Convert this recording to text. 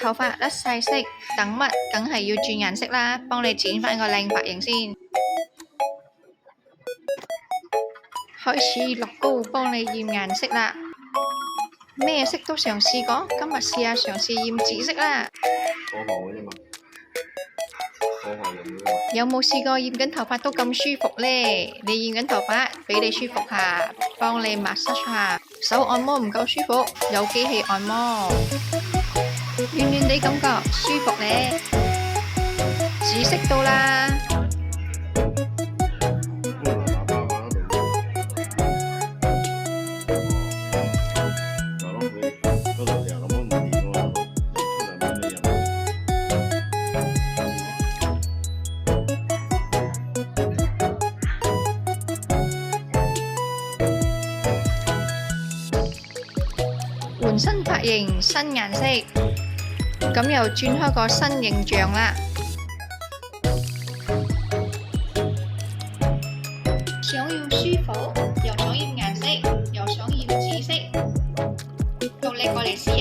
頭髮甩晒色，等乜梗係要轉顏色啦，幫你剪返個靚髮型先。開始樂高幫你染顏色啦，咩色都嘗試過，今日試下嘗試染紫色啦。有冇試過染緊頭髮都咁舒服呢？你染緊頭髮，俾你舒服下，幫你massage下。手按摩唔夠舒服，有機器按摩，暖暖地感覺舒服呢。紫色到啦。換新髮型，新顏色，咁又轉開個新形象啦。想要舒服，又想要顏色，又想要紫色，到你過嚟試。